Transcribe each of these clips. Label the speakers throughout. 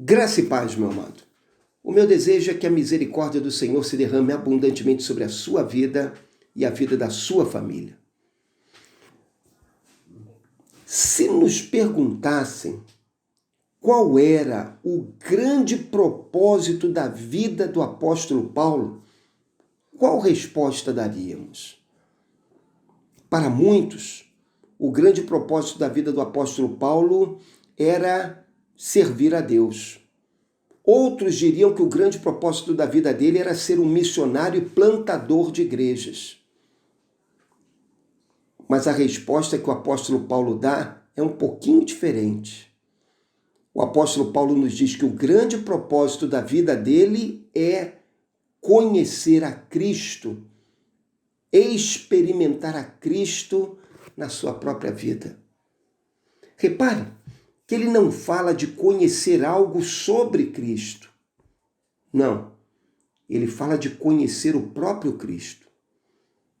Speaker 1: Graça e paz, meu amado. O meu desejo é que a misericórdia do Senhor se derrame abundantemente sobre a sua vida e a vida da sua família. Se nos perguntassem qual era o grande propósito da vida do apóstolo Paulo, qual resposta daríamos? Para muitos, o grande propósito da vida do apóstolo Paulo era servir a Deus. Outros diriam que o grande propósito da vida dele era ser um missionário e plantador de igrejas. Mas a resposta que o apóstolo Paulo dá é um pouquinho diferente. O apóstolo Paulo nos diz que o grande propósito da vida dele é conhecer a Cristo, experimentar a Cristo na sua própria vida. Repare que ele não fala de conhecer algo sobre Cristo. Não. Ele fala de conhecer o próprio Cristo,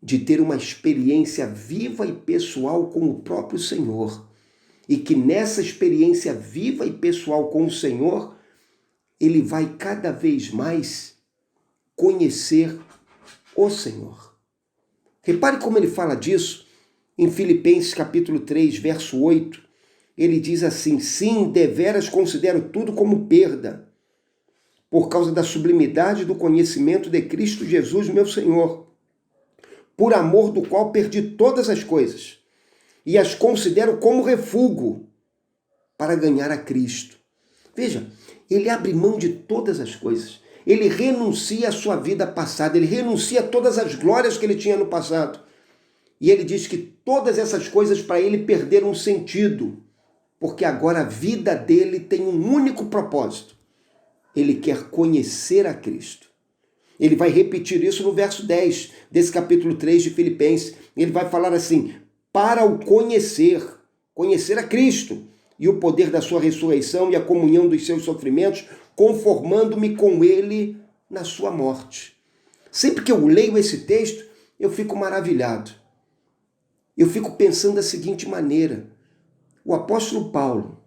Speaker 1: de ter uma experiência viva e pessoal com o próprio Senhor. E que nessa experiência viva e pessoal com o Senhor, ele vai cada vez mais conhecer o Senhor. Repare como ele fala disso em Filipenses capítulo 3, verso 8. Ele diz assim: sim, deveras considero tudo como perda, por causa da sublimidade do conhecimento de Cristo Jesus, meu Senhor, por amor do qual perdi todas as coisas, e as considero como refúgio para ganhar a Cristo. Veja, ele abre mão de todas as coisas. Ele renuncia à sua vida passada, ele renuncia a todas as glórias que ele tinha no passado. E ele diz que todas essas coisas para ele perderam sentido, porque agora a vida dele tem um único propósito. Ele quer conhecer a Cristo. Ele vai repetir isso no verso 10 desse capítulo 3 de Filipenses. Ele vai falar assim: para o conhecer a Cristo e o poder da sua ressurreição e a comunhão dos seus sofrimentos, conformando-me com ele na sua morte. Sempre que eu leio esse texto, eu fico maravilhado. Eu fico pensando da seguinte maneira: o apóstolo Paulo,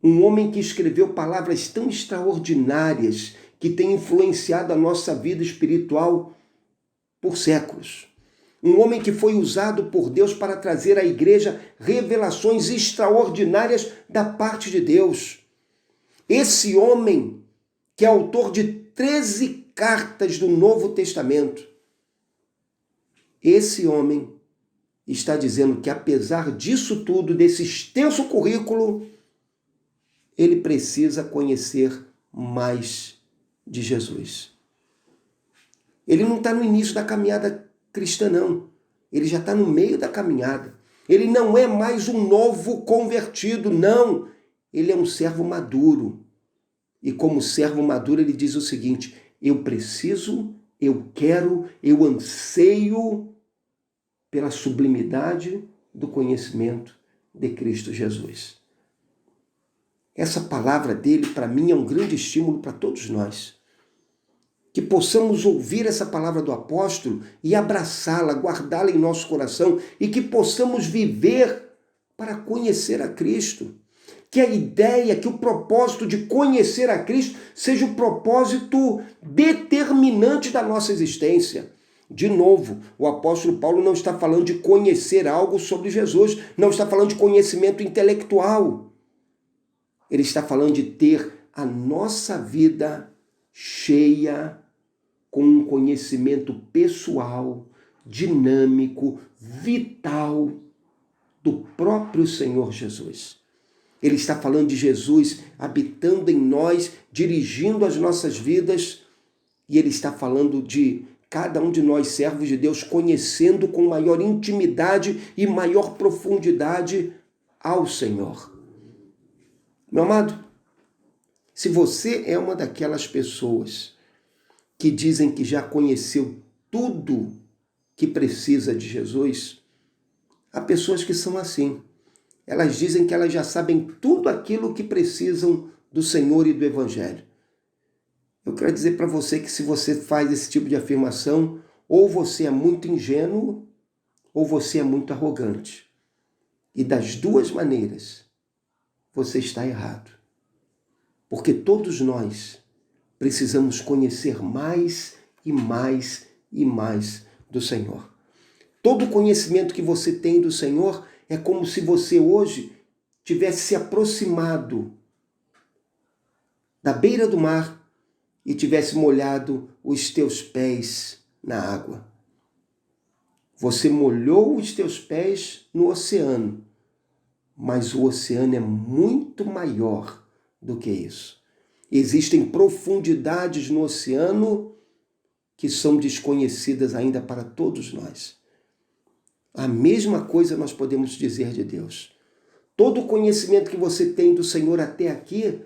Speaker 1: um homem que escreveu palavras tão extraordinárias que têm influenciado a nossa vida espiritual por séculos. Um homem que foi usado por Deus para trazer à igreja revelações extraordinárias da parte de Deus. Esse homem, que é autor de 13 cartas do Novo Testamento, esse homem está dizendo que, apesar disso tudo, desse extenso currículo, ele precisa conhecer mais de Jesus. Ele não está no início da caminhada cristã, não. Ele já está no meio da caminhada. Ele não é mais um novo convertido, não. Ele é um servo maduro. E como servo maduro, ele diz o seguinte: eu preciso, eu quero, eu anseio pela sublimidade do conhecimento de Cristo Jesus. Essa palavra dele, para mim, é um grande estímulo para todos nós. Que possamos ouvir essa palavra do apóstolo e abraçá-la, guardá-la em nosso coração e que possamos viver para conhecer a Cristo. Que a ideia, que o propósito de conhecer a Cristo seja o propósito determinante da nossa existência. De novo, o apóstolo Paulo não está falando de conhecer algo sobre Jesus, não está falando de conhecimento intelectual. Ele está falando de ter a nossa vida cheia com um conhecimento pessoal, dinâmico, vital do próprio Senhor Jesus. Ele está falando de Jesus habitando em nós, dirigindo as nossas vidas, e ele está falando de cada um de nós, servos de Deus, conhecendo com maior intimidade e maior profundidade ao Senhor. Meu amado, se você é uma daquelas pessoas que dizem que já conheceu tudo que precisa de Jesus, há pessoas que são assim. Elas dizem que elas já sabem tudo aquilo que precisam do Senhor e do Evangelho. Eu quero dizer para você que se você faz esse tipo de afirmação, ou você é muito ingênuo, ou você é muito arrogante. E das duas maneiras, você está errado. Porque todos nós precisamos conhecer mais e mais e mais do Senhor. Todo conhecimento que você tem do Senhor é como se você hoje tivesse se aproximado da beira do mar e tivesse molhado os teus pés na água. Você molhou os teus pés no oceano, mas o oceano é muito maior do que isso. Existem profundidades no oceano que são desconhecidas ainda para todos nós. A mesma coisa nós podemos dizer de Deus. Todo o conhecimento que você tem do Senhor até aqui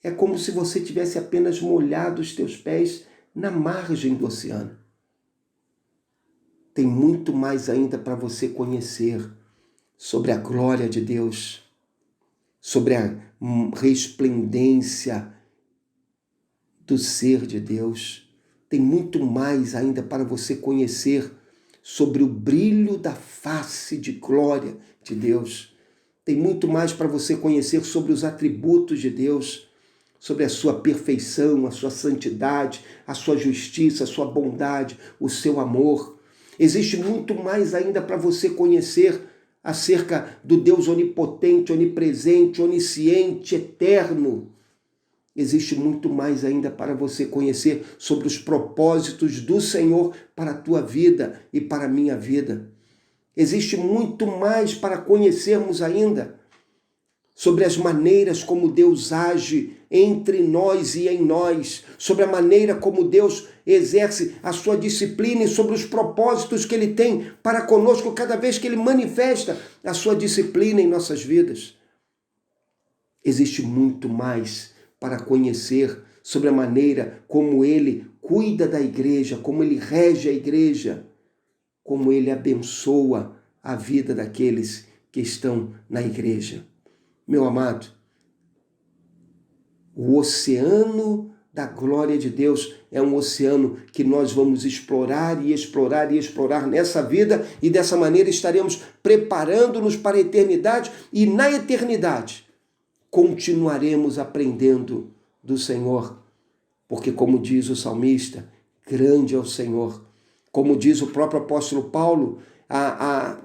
Speaker 1: é como se você tivesse apenas molhado os teus pés na margem do oceano. Tem muito mais ainda para você conhecer sobre a glória de Deus, sobre a resplendência do ser de Deus. Tem muito mais ainda para você conhecer sobre o brilho da face de glória de Deus. Tem muito mais para você conhecer sobre os atributos de Deus, sobre a sua perfeição, a sua santidade, a sua justiça, a sua bondade, o seu amor. Existe muito mais ainda para você conhecer acerca do Deus onipotente, onipresente, onisciente, eterno. Existe muito mais ainda para você conhecer sobre os propósitos do Senhor para a tua vida e para a minha vida. Existe muito mais para conhecermos ainda sobre as maneiras como Deus age entre nós e em nós, sobre a maneira como Deus exerce a sua disciplina e sobre os propósitos que Ele tem para conosco cada vez que Ele manifesta a sua disciplina em nossas vidas. Existe muito mais para conhecer sobre a maneira como Ele cuida da igreja, como Ele rege a igreja, como Ele abençoa a vida daqueles que estão na igreja. Meu amado, o oceano da glória de Deus é um oceano que nós vamos explorar e explorar e explorar nessa vida, e dessa maneira estaremos preparando-nos para a eternidade, e na eternidade continuaremos aprendendo do Senhor, porque como diz o salmista, grande é o Senhor. Como diz o próprio apóstolo Paulo, a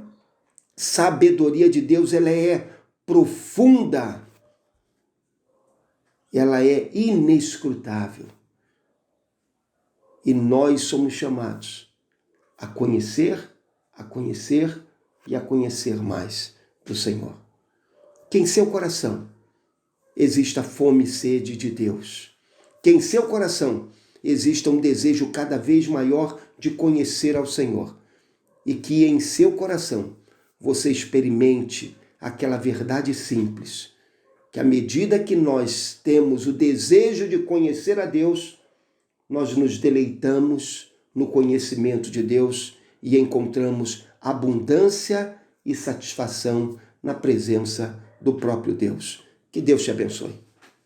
Speaker 1: sabedoria de Deus ela é profunda, ela é inescrutável. E nós somos chamados a conhecer e a conhecer mais do Senhor. Que em seu coração exista fome e sede de Deus. Que em seu coração exista um desejo cada vez maior de conhecer ao Senhor. E que em seu coração você experimente aquela verdade simples, que à medida que nós temos o desejo de conhecer a Deus, nós nos deleitamos no conhecimento de Deus e encontramos abundância e satisfação na presença do próprio Deus. Que Deus te abençoe.